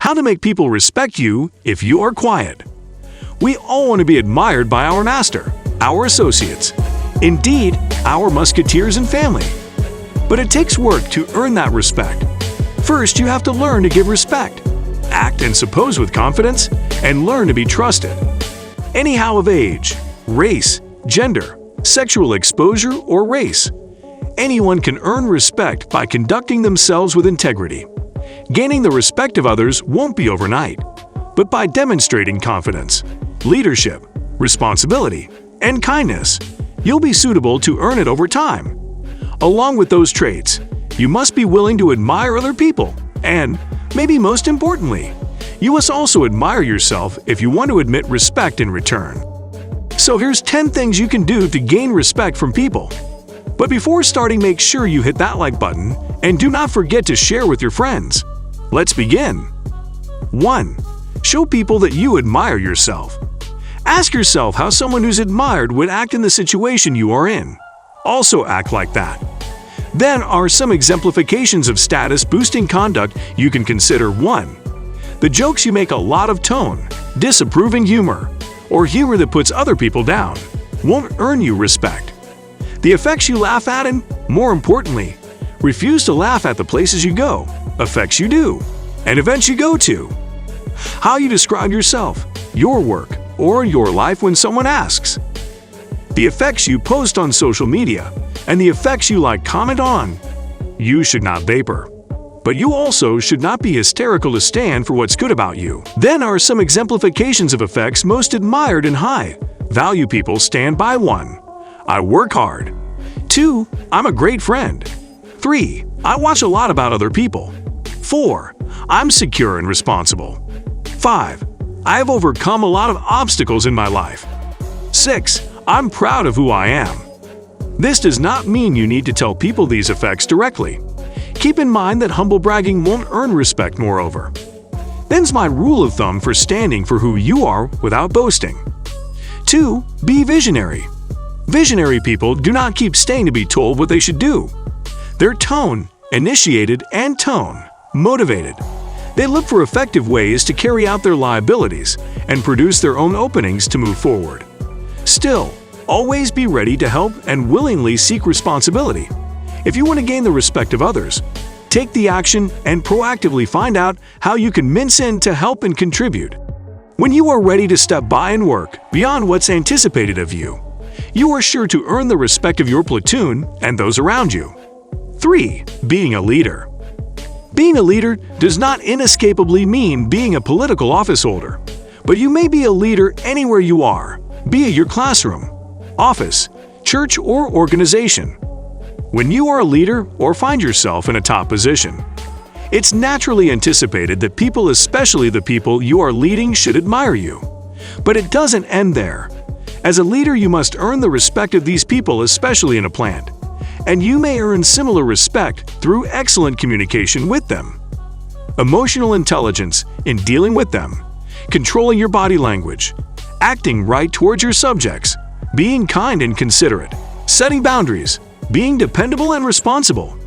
How to make people respect you if you are quiet. We all want to be admired by our master, our associates, indeed, our musketeers and family. But it takes work to earn that respect. First, you have to learn to give respect, act and suppose with confidence, and learn to be trusted. Anyhow of age, race, gender, sexual exposure, or race, anyone can earn respect by conducting themselves with integrity. Gaining the respect of others won't be overnight, but by demonstrating confidence, leadership, responsibility, and kindness, you'll be suitable to earn it over time. Along with those traits, you must be willing to admire other people, and, maybe most importantly, you must also admire yourself if you want to admit respect in return. So here's 10 things you can do to gain respect from people. But before starting, make sure you hit that like button and do not forget to share with your friends. Let's begin. 1. Show people that you admire yourself. Ask yourself how someone who's admired would act in the situation you are in. Also act like that. Then are some exemplifications of status-boosting conduct you can consider. 1. The jokes you make a lot of tone, disapproving humor, or humor that puts other people down, won't earn you respect. The effects you laugh at and, more importantly, refuse to laugh at the places you go, effects you do, and events you go to. How you describe yourself, your work, or your life when someone asks. The effects you post on social media, and the effects you comment on. You should not vapor. But you also should not be hysterical to stand for what's good about you. Then are some exemplifications of effects most admired and high-value people stand by. 1. I work hard. 2. I'm a great friend. 3. I watch a lot about other people. 4. I'm secure and responsible. 5. I have overcome a lot of obstacles in my life. 6. I'm proud of who I am. This does not mean you need to tell people these effects directly. Keep in mind that humble bragging won't earn respect moreover. Then's my rule of thumb for standing for who you are without boasting. 2. Be visionary. Visionary people do not keep staying to be told what they should do. They're initiated and motivated. They look for effective ways to carry out their liabilities and produce their own openings to move forward. Still, always be ready to help and willingly seek responsibility. If you want to gain the respect of others, take the action and proactively find out how you can mince in to help and contribute. When you are ready to step by and work beyond what's anticipated of you, you are sure to earn the respect of your platoon and those around you. 3. Being a leader. Being a leader does not inescapably mean being a political office holder, but you may be a leader anywhere you are, be it your classroom, office, church, or organization. When you are a leader or find yourself in a top position, it's naturally anticipated that people, especially the people you are leading, should admire you. But it doesn't end there. As a leader, you must earn the respect of these people, especially in a plant, and you may earn similar respect through excellent communication with them. Emotional intelligence in dealing with them, controlling your body language, acting right towards your subjects, being kind and considerate, setting boundaries, being dependable and responsible.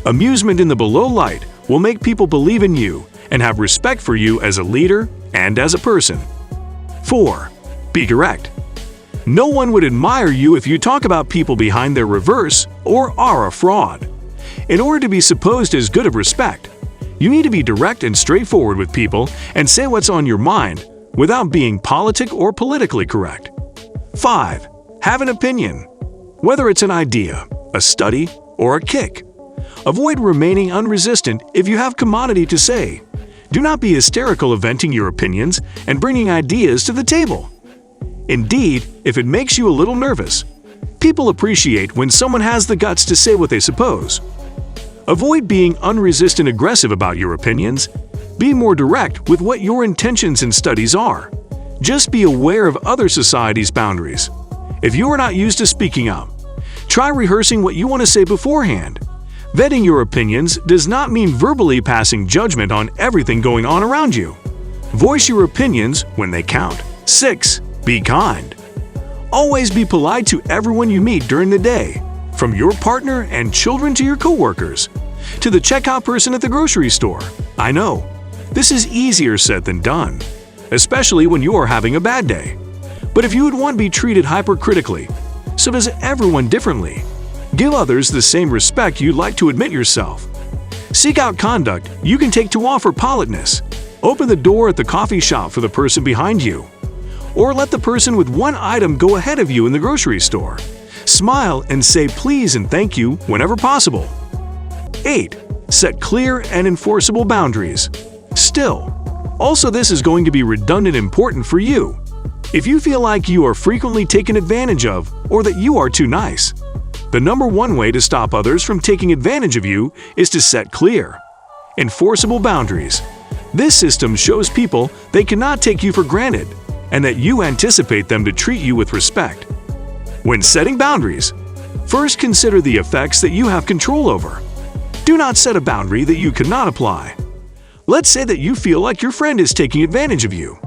Amusement in the below light will make people believe in you and have respect for you as a leader and as a person. 4. Be direct. No one would admire you if you talk about people behind their reverse or are a fraud. In order to be supposed as good of respect, you need to be direct and straightforward with people and say what's on your mind without being politic or politically correct. 5. Have an opinion. Whether it's an idea, a study, or a kick. Avoid remaining unresistant if you have commodity to say. Do not be hysterical of venting your opinions and bringing ideas to the table. Indeed, if it makes you a little nervous, people appreciate when someone has the guts to say what they suppose. Avoid being unresistant aggressive about your opinions. Be more direct with what your intentions and studies are. Just be aware of other societies' boundaries. If you are not used to speaking up, try rehearsing what you want to say beforehand. Vetting your opinions does not mean verbally passing judgment on everything going on around you. Voice your opinions when they count. 6. Be kind. Always be polite to everyone you meet during the day, from your partner and children to your coworkers, to the checkout person at the grocery store. I know, This is easier said than done, especially when you are having a bad day. But if you would want to be treated hypercritically, so does everyone differently. Give others the same respect you'd like to admit yourself. Seek out conduct you can take to offer politeness. Open the door at the coffee shop for the person behind you. Or let the person with one item go ahead of you in the grocery store. Smile and say please and thank you whenever possible. 8. Set clear and enforceable boundaries. Still, also this is going to be redundant important for you. If you feel like you are frequently taken advantage of or that you are too nice, the number one way to stop others from taking advantage of you is to set clear, enforceable boundaries. This system shows people they cannot take you for granted and that you anticipate them to treat you with respect. When setting boundaries, first consider the effects that you have control over. Do not set a boundary that you cannot apply. Let's say that you feel like your friend is taking advantage of you.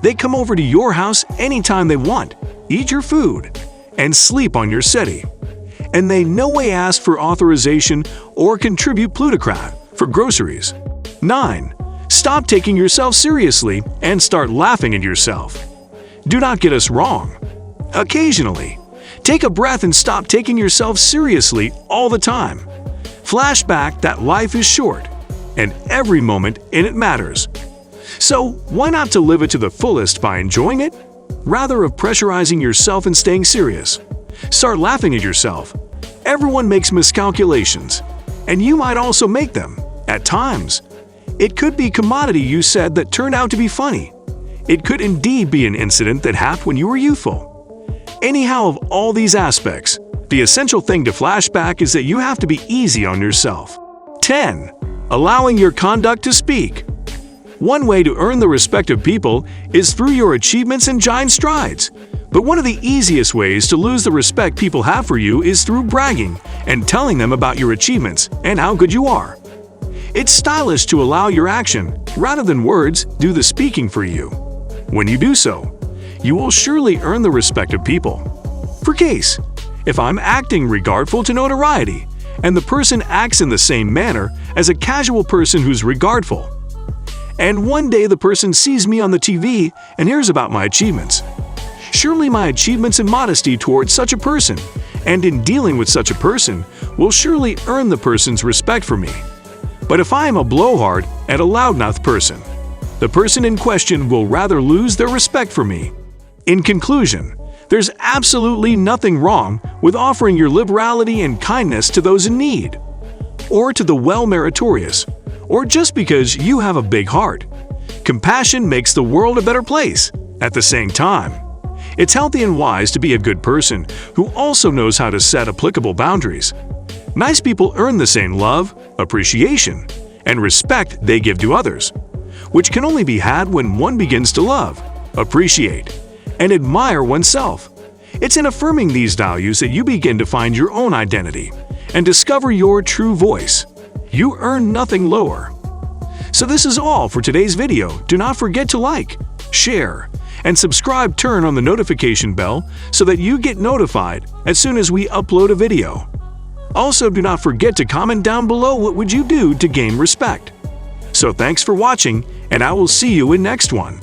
They come over to your house anytime they want, eat your food, and sleep on your settee. And they no way ask for authorization or contribute plutocrat for groceries. 9. Stop taking yourself seriously and start laughing at yourself. Do not get us wrong. Occasionally, take a breath and stop taking yourself seriously all the time. Flashback that life is short, and every moment in it matters. So why not to live it to the fullest by enjoying it, rather of pressurizing yourself and staying serious? Start laughing at yourself. Everyone makes miscalculations, and you might also make them, at times. It could be commodity you said that turned out to be funny. It could indeed be an incident that happened when you were youthful. Anyhow, of all these aspects, the essential thing to flashback is that you have to be easy on yourself. 10. Allowing your conduct to speak. One way to earn the respect of people is through your achievements and giant strides. But one of the easiest ways to lose the respect people have for you is through bragging and telling them about your achievements and how good you are. It's stylish to allow your action, rather than words, do the speaking for you. When you do so, you will surely earn the respect of people. For case, if I'm acting regardful to notoriety, and the person acts in the same manner as a casual person who's regardful, and one day the person sees me on the TV and hears about my achievements, surely my achievements and modesty towards such a person, and in dealing with such a person, will surely earn the person's respect for me. But if I am a blowhard and a loudmouth person, the person in question will rather lose their respect for me. In conclusion, there's absolutely nothing wrong with offering your liberality and kindness to those in need, or to the well-meritorious, or just because you have a big heart. Compassion makes the world a better place. At the same time, it's healthy and wise to be a good person who also knows how to set applicable boundaries. Nice people earn the same love, appreciation, and respect they give to others, which can only be had when one begins to love, appreciate, and admire oneself. It's in affirming these values that you begin to find your own identity and discover your true voice. You earn nothing lower. So this is all for today's video. Do not forget to like, share, and subscribe. Turn on the notification bell so that you get notified as soon as we upload a video. Also, do not forget to comment down below what would you do to gain respect. So thanks for watching, and I will see you in next one.